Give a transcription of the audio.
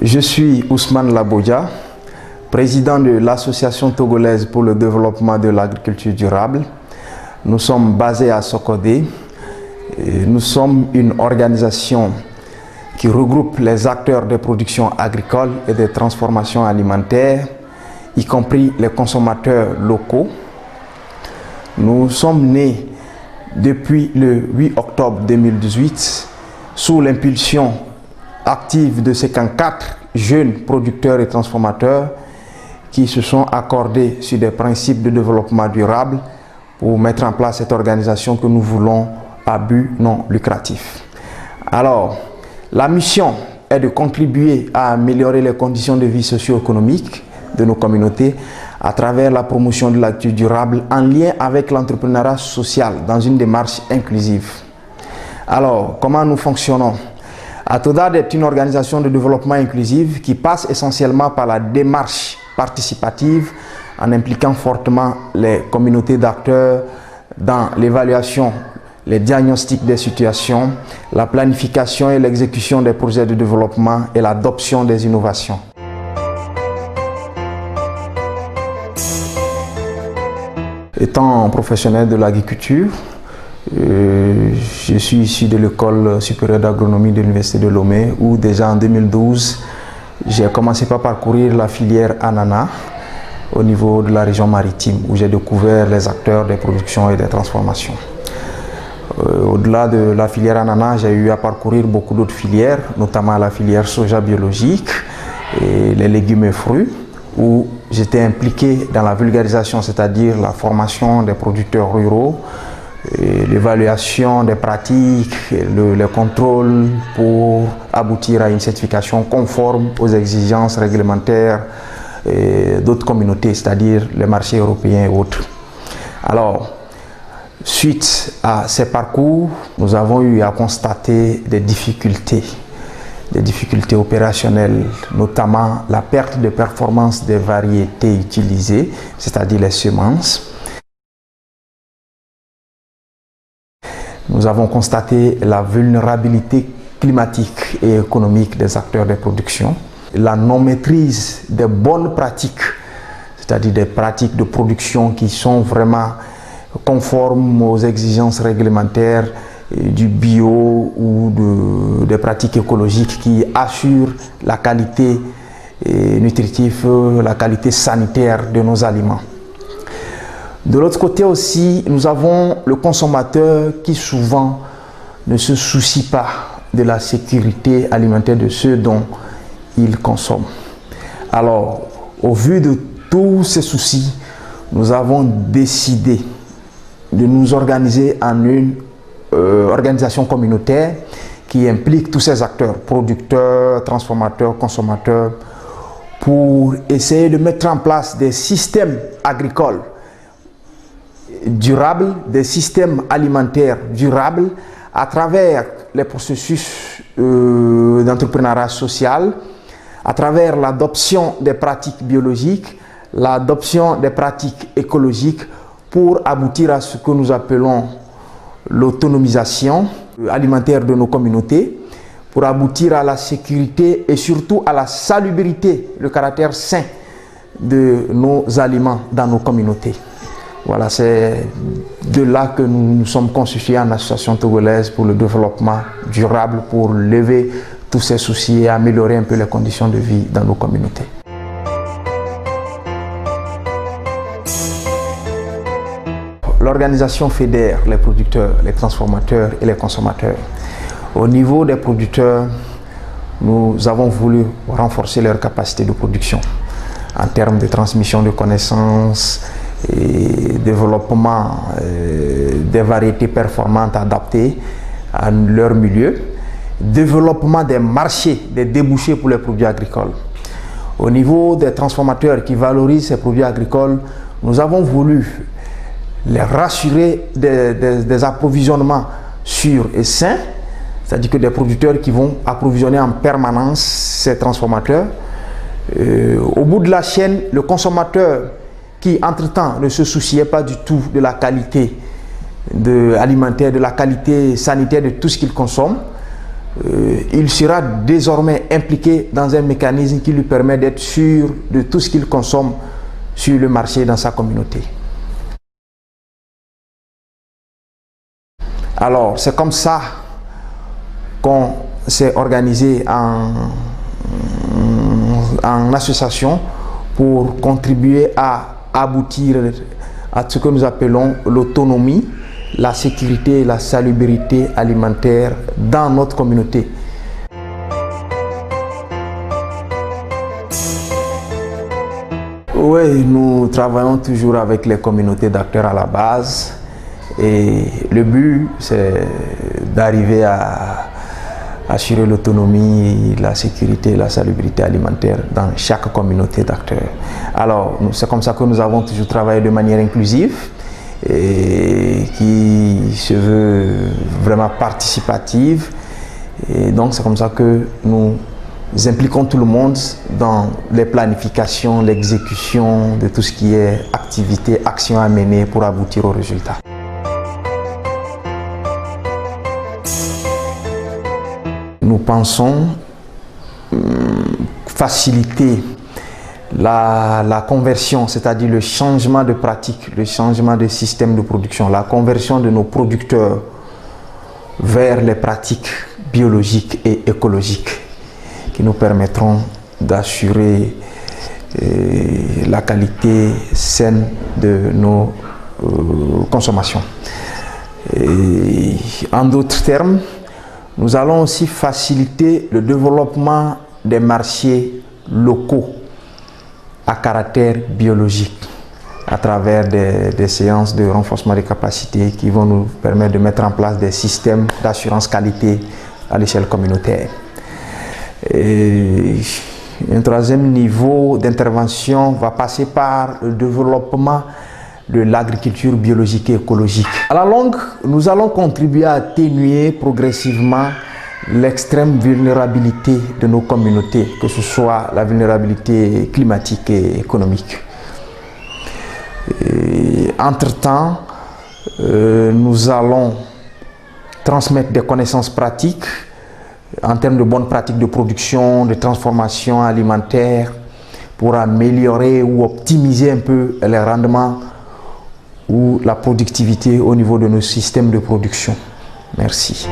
Je suis Ousmane Labodja, président de l'Association togolaise pour le développement de l'agriculture durable. Nous sommes basés à Sokodé. Nous sommes une organisation qui regroupe les acteurs de production agricole et de transformation alimentaire, y compris les consommateurs locaux. Nous sommes nés depuis le 8 octobre 2018 sous l'impulsion active de ces 4 jeunes producteurs et transformateurs qui se sont accordés sur des principes de développement durable pour mettre en place cette organisation que nous voulons à but non lucratif. Alors, la mission est de contribuer à améliorer les conditions de vie socio-économique de nos communautés à travers la promotion de l'agriculture durable en lien avec l'entrepreneuriat social dans une démarche inclusive. Alors, comment nous fonctionnons? Atodad est une organisation de développement inclusif qui passe essentiellement par la démarche participative en impliquant fortement les communautés d'acteurs dans l'évaluation, les diagnostics des situations, la planification et l'exécution des projets de développement et l'adoption des innovations. Étant professionnel de l'agriculture, je suis issu de l'école supérieure d'agronomie de l'université de Lomé où déjà en 2012, j'ai commencé par parcourir la filière ananas au niveau de la région maritime où j'ai découvert les acteurs des productions et des transformations. Au-delà de la filière ananas, j'ai eu à parcourir beaucoup d'autres filières, notamment la filière soja biologique et les légumes et fruits, où j'étais impliqué dans la vulgarisation, c'est-à-dire la formation des producteurs ruraux, l'évaluation des pratiques, les contrôles pour aboutir à une certification conforme aux exigences réglementaires d'autres communautés, c'est-à-dire les marchés européens et autres. Alors, suite à ces parcours, nous avons eu à constater des difficultés opérationnelles, notamment la perte de performance des variétés utilisées, c'est-à-dire les semences. Nous avons constaté la vulnérabilité climatique et économique des acteurs de production, la non-maîtrise des bonnes pratiques, c'est-à-dire des pratiques de production qui sont vraiment conformes aux exigences réglementaires du bio ou des pratiques écologiques qui assurent la qualité nutritive, la qualité sanitaire de nos aliments. De l'autre côté aussi, nous avons le consommateur qui souvent ne se soucie pas de la sécurité alimentaire de ceux dont il consomme. Alors, au vu de tous ces soucis, nous avons décidé de nous organiser en une organisation communautaire qui implique tous ces acteurs, producteurs, transformateurs, consommateurs, pour essayer de mettre en place des systèmes agricoles durables, des systèmes alimentaires durables à travers les processus d'entrepreneuriat social, à travers l'adoption des pratiques biologiques, l'adoption des pratiques écologiques pour aboutir à ce que nous appelons l'autonomisation alimentaire de nos communautés, pour aboutir à la sécurité et surtout à la salubrité, le caractère sain de nos aliments dans nos communautés. Voilà, c'est de là que nous nous sommes constitués en association togolaise pour le développement durable, pour lever tous ces soucis et améliorer un peu les conditions de vie dans nos communautés. L'organisation fédère les producteurs, les transformateurs et les consommateurs. Au niveau des producteurs, nous avons voulu renforcer leur capacité de production en termes de transmission de connaissances et développement des variétés performantes adaptées à leur milieu, développement des marchés, des débouchés pour les produits agricoles. Au niveau des transformateurs qui valorisent ces produits agricoles, nous avons voulu les rassurer des approvisionnements sûrs et sains, c'est-à-dire que des producteurs qui vont approvisionner en permanence ces transformateurs. Au bout de la chaîne, le consommateur qui entre-temps ne se souciait pas du tout de la qualité alimentaire, de la qualité sanitaire de tout ce qu'il consomme, il sera désormais impliqué dans un mécanisme qui lui permet d'être sûr de tout ce qu'il consomme sur le marché dans sa communauté. Alors, c'est comme ça qu'on s'est organisé en association pour contribuer à aboutir à ce que nous appelons l'autonomie, la sécurité et la salubrité alimentaire dans notre communauté. Oui, nous travaillons toujours avec les communautés d'acteurs à la base et le but c'est d'arriver à assurer l'autonomie, la sécurité et la salubrité alimentaire dans chaque communauté d'acteurs. Alors, c'est comme ça que nous avons toujours travaillé de manière inclusive et qui se veut vraiment participative. Et donc, c'est comme ça que nous impliquons tout le monde dans les planifications, l'exécution de tout ce qui est activité, action à mener pour aboutir au résultat. Nous pensons faciliter la conversion, c'est-à-dire le changement de pratique, le changement de système de production, la conversion de nos producteurs vers les pratiques biologiques et écologiques qui nous permettront d'assurer la qualité saine de nos consommations. Et en d'autres termes, nous allons aussi faciliter le développement des marchés locaux à caractère biologique à travers des séances de renforcement des capacités qui vont nous permettre de mettre en place des systèmes d'assurance qualité à l'échelle communautaire. Et un troisième niveau d'intervention va passer par le développement de l'agriculture biologique et écologique. À la longue, nous allons contribuer à atténuer progressivement l'extrême vulnérabilité de nos communautés, que ce soit la vulnérabilité climatique et économique. Entre-temps, nous allons transmettre des connaissances pratiques en termes de bonnes pratiques de production, de transformation alimentaire pour améliorer ou optimiser un peu les rendements ou la productivité au niveau de nos systèmes de production. Merci.